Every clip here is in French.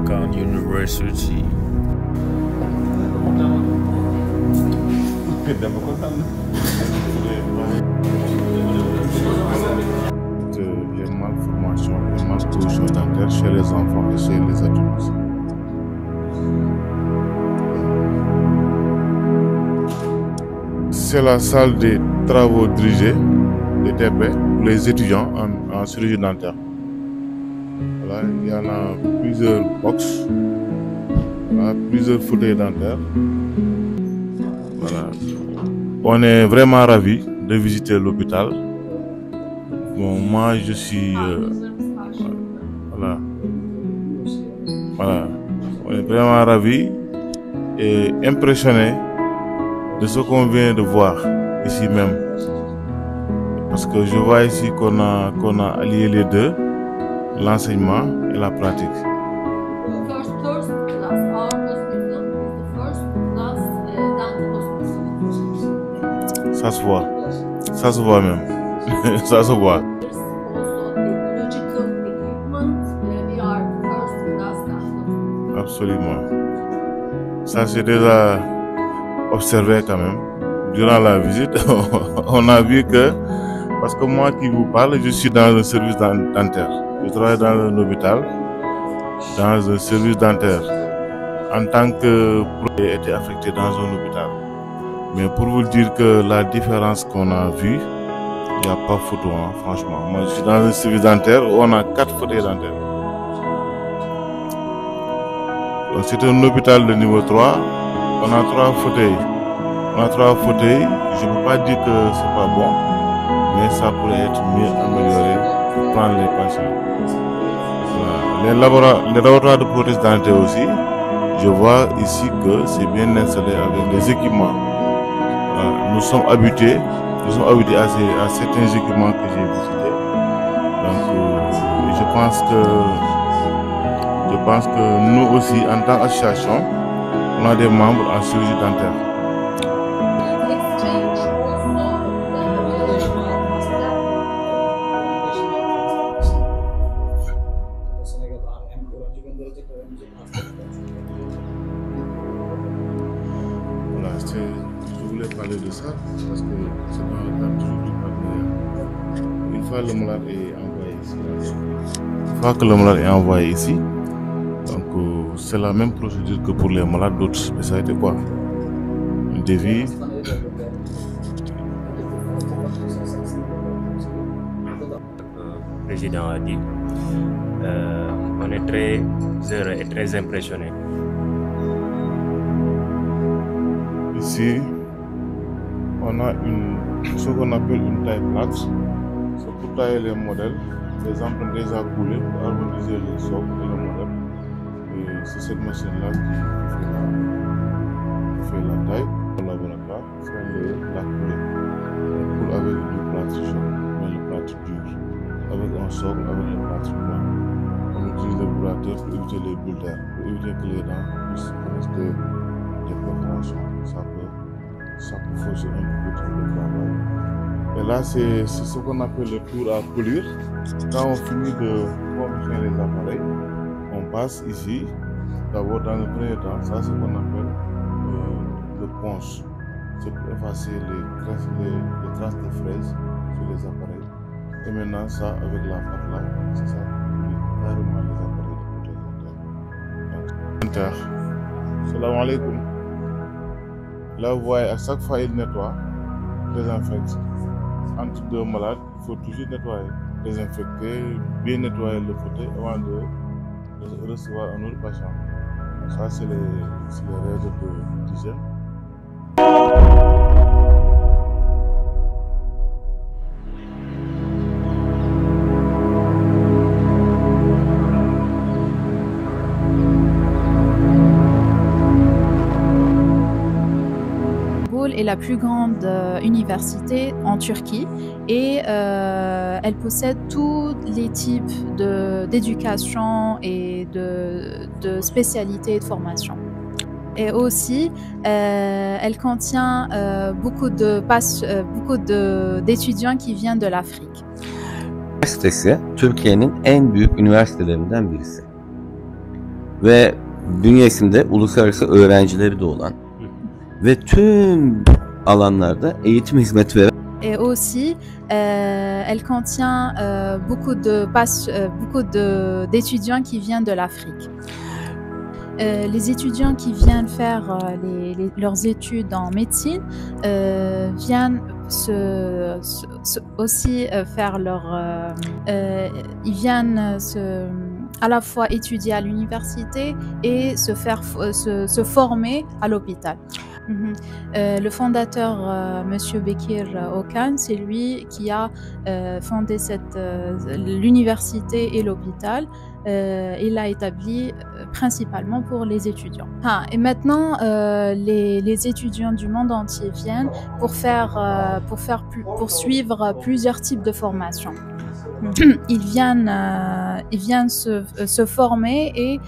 Khan University. Les malformations, les malpositions dentaires chez les enfants et chez les adultes. C'est la salle des travaux dirigés, des TP, pour les étudiants en chirurgie dentaire. Voilà, il y en a plusieurs box, voilà, plusieurs fauteuils dentaires. Voilà. On est vraiment ravis de visiter l'hôpital. Bon, moi je suis voilà. On est vraiment ravis et impressionnés de ce qu'on vient de voir ici même. Parce que je vois ici qu'on a allié les deux, l'enseignement et la pratique. Ça se voit même, ça se voit. Absolument. Ça c'est déjà observé quand même. Durant la visite, on a vu que, parce que moi qui vous parle, je suis dans un service dentaire. Je travaille dans un hôpital, dans un service dentaire. En tant que j'ai été affecté dans un hôpital. Mais pour vous dire que la différence qu'on a vue, il n'y a pas photo, hein, franchement. Moi, je suis dans un service dentaire où on a 4 fauteuils dentaires. Donc, c'est un hôpital de niveau 3. On a 3 fauteuils. Je ne peux pas dire que c'est pas bon, mais ça pourrait être mieux amélioré pour prendre les patients. Voilà. Les laboratoires de prothèses dentaires aussi, je vois ici que c'est bien installé avec des équipements. Voilà. Nous sommes habitués à certains équipements que j'ai visités. Donc, je pense que nous aussi, en tant qu'association, on a des membres en chirurgie dentaire. Voilà, je voulais parler de ça parce que c'est dans le cadre du partenariat. Une fois le malade est envoyé ici, donc c'est la même procédure que pour les malades d'autres. Mais ça a été quoi? Un devis. Le président a dit, on est très heureux et très impressionnés. Ici, on a ce qu'on appelle une taille plate. C'est pour tailler les modèles, les empreintes déjà coulées pour harmoniser les socles et le modèle. Et c'est cette machine-là qui fait la taille au laboratoire, fait la coulée. On coule avec du plâtre jaune, mais le plâtre dur, avec un socle, avec le plâtre blanc. On utilise le vibrateur pour éviter les bulles d'air, pour éviter que les dents puissent rester des perforations. Ça peut fausser un peu le travail. Et là, c'est ce qu'on appelle le tour à polir. Quand on finit de confectionner les appareils, on passe ici. D'abord, dans le premier temps, ça c'est ce qu'on appelle le ponce. C'est pour effacer les traces de fraises sur les appareils. Et maintenant, ça, avec la pâte là, c'est ça qui polie carrément les appareils de prothèse dentaire. Salam alaikum. Là, vous voyez, à chaque fois, il nettoie, désinfecte. Entre deux malades, il faut toujours nettoyer, désinfecter, bien nettoyer le fauteuil avant de recevoir un autre patient. Ça, c'est les règles d'hygiène. Est la plus grande université en Turquie et elle possède tous les types d'éducation et de spécialités et de formation. Et aussi, elle contient beaucoup d'étudiants qui viennent de l'Afrique. Üniversitesi Türkiye'nin en büyük üniversitelerinden birisi. ve bünyesinde uluslararası öğrencileri de olan ve tüm alanlarda eğitim hizmeti veren. Et aussi, elle contient beaucoup d'étudiants qui viennent de l'Afrique. Les étudiants qui viennent faire leurs études en médecine viennent aussi faire ils viennent à la fois étudier à l'université et se former à l'hôpital. Le fondateur, Monsieur Bekir Okan, c'est lui qui a fondé l'université et l'hôpital. Il l'a établi principalement pour les étudiants. Et maintenant, les étudiants du monde entier viennent pour suivre plusieurs types de formations. Ils viennent se former et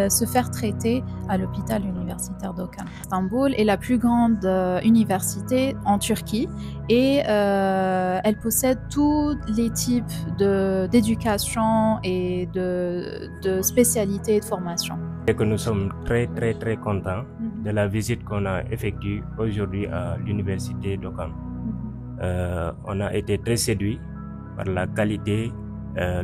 se faire traiter à l'hôpital universitaire d'Okan. Istanbul est la plus grande université en Turquie et elle possède tous les types d'éducation et de spécialités et de formation. Et que nous sommes très contents de la visite qu'on a effectuée aujourd'hui à l'université d'Okan. On a été très séduits par la qualité,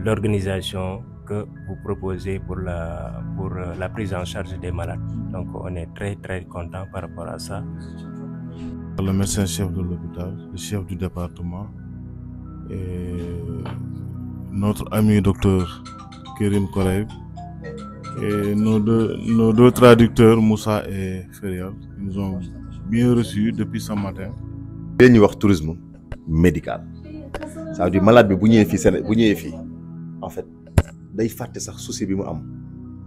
l'organisation que vous proposez pour la prise en charge des malades. Donc on est très content par rapport à ça. Le médecin-chef de l'hôpital, le chef du département et notre ami docteur Kerim Koraïb et nos deux traducteurs Moussa et Ferial, ils nous ont bien reçus depuis ce matin. Dañuy wax tourisme médical. Ça veut dire malade bi bu ñëwee fii en fait day fàtte sax souci bi mu am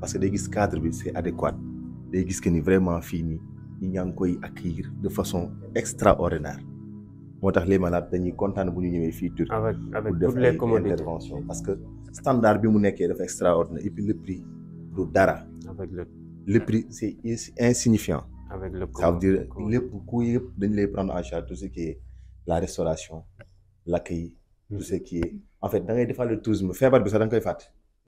parce que day gis cadre bi c'est adéquat day gis que ni vraiment fii nii ñi ñaa ngi koy accueillir de façon extraordinaire moo tax les malades dañuy kontaan bu ñu ñëwee fii Turquie avec def toutes les ay commodités intervention parce que standard bi mu nekkee dafa extraordinaire et puis le prix du dara le prix c'est insignifiant avec le ça veut dire lépp ku yëpp dañ lay prendre en charge tout ce qui est la restauration l'accueil tout ce qui est en fait da ngay defal le tourisme feebar bi sax da nga koy fàtte